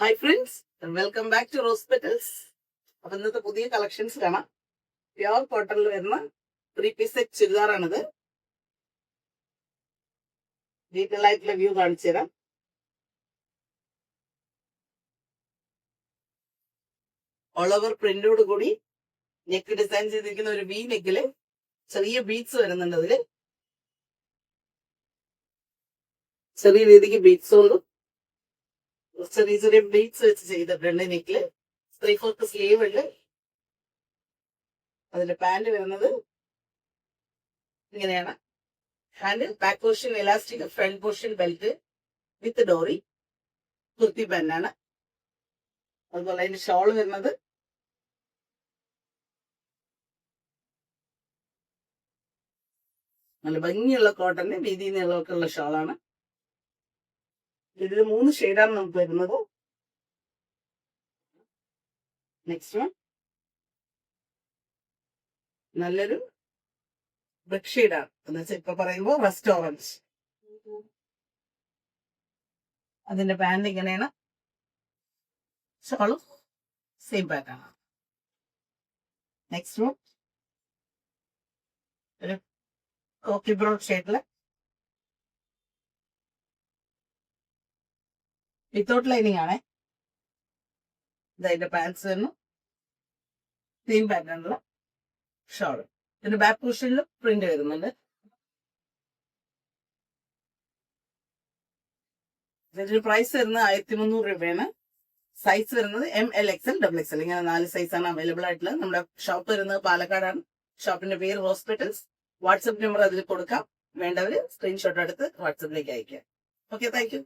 Hi friends, welcome back to rose petals. അപ്പൊ ഇന്നത്തെ പുതിയ കളക്ഷൻസ് കാണാം. പ്യോർ കോട്ടണിൽ വരുന്ന 3 പീസ് സെറ്റ് ചുരിദാറാണിത്. ഡീറ്റെയിൽ ആയിട്ടുള്ള വ്യൂ കാണിച്ചു തരാം. ഓൾ ഓവർ പ്രിന്റോട് കൂടി നെക്ക് ഡിസൈൻ ചെയ്തിരിക്കുന്ന ഒരു വി നെക്കില് ചെറിയ ബീഡ്സ് വരുന്നുണ്ട്. അതില് ചെറിയ രീതിക്ക് ബീഡ്സ് കൊണ്ടും ചെറിയ ചെറിയ ബീഡ്സ് വെച്ച് ചെയ്തിട്ടുണ്ട്. നെക്കില് 3/4 സ്ലീവ് ഉണ്ട്. അതിന്റെ പാന്റ് വരുന്നത് ഇങ്ങനെയാണ്. Hand back portion elastic, front portion belt with ഡോറി, കുർത്തി പാന്റാണ്. അതുപോലെ അതിന്റെ ഷോൾ വരുന്നത് നല്ല ഭംഗിയുള്ള കോട്ടന്റെ വീതി നീളമൊക്കെ ഉള്ള ഷോളാണ്. ഇതിൽ 3 ഷെയ്ഡാണ് നമുക്ക് വരുന്നത്. നെക്സ്റ്റ് വൺ നല്ലൊരു ബ്രിക്ക് ഷെയ്ഡാണ്. എന്ന് വെച്ചാൽ ഇപ്പൊ പറയുമ്പോൾ റസ്റ്റ് ഓറഞ്ച്. അതിന്റെ പാന്റ് ഇങ്ങനെയാണ്. ഷോളും സെയിം പാറ്റാണ്. നെക്സ്റ്റ് വൺ ഒരു കോഫി ബ്രൗൺ ഷെയ്ഡില് വിത്തൗട്ട് ലൈനിങ് ആണ്. ഇതിന്റെ പാൻസ് വരുന്നു സെയിം പാറ്റേണിലുള്ള ഷോള്. ഇതിന്റെ ബാക്ക് പോർഷനിലും പ്രിന്റ് വരുന്നുണ്ട്. ഇതിന്റെ പ്രൈസ് വരുന്നത് 1300 രൂപയാണ്. സൈസ് വരുന്നത് ML, XL, XXL ഇങ്ങനെ 4 സൈസാണ് അവൈലബിൾ ആയിട്ടുള്ളത്. നമ്മുടെ ഷോപ്പ് വരുന്നത് പാലക്കാടാണ്. ഷോപ്പിന്റെ പേര് റോസ് പെറ്റൽസ്. വാട്സ്ആപ്പ് നമ്പർ അതിൽ കൊടുക്കാം. വേണ്ടവര് സ്ക്രീൻഷോട്ട് എടുത്ത് വാട്സ്ആപ്പിലേക്ക് അയക്കാം. Okay, thank you.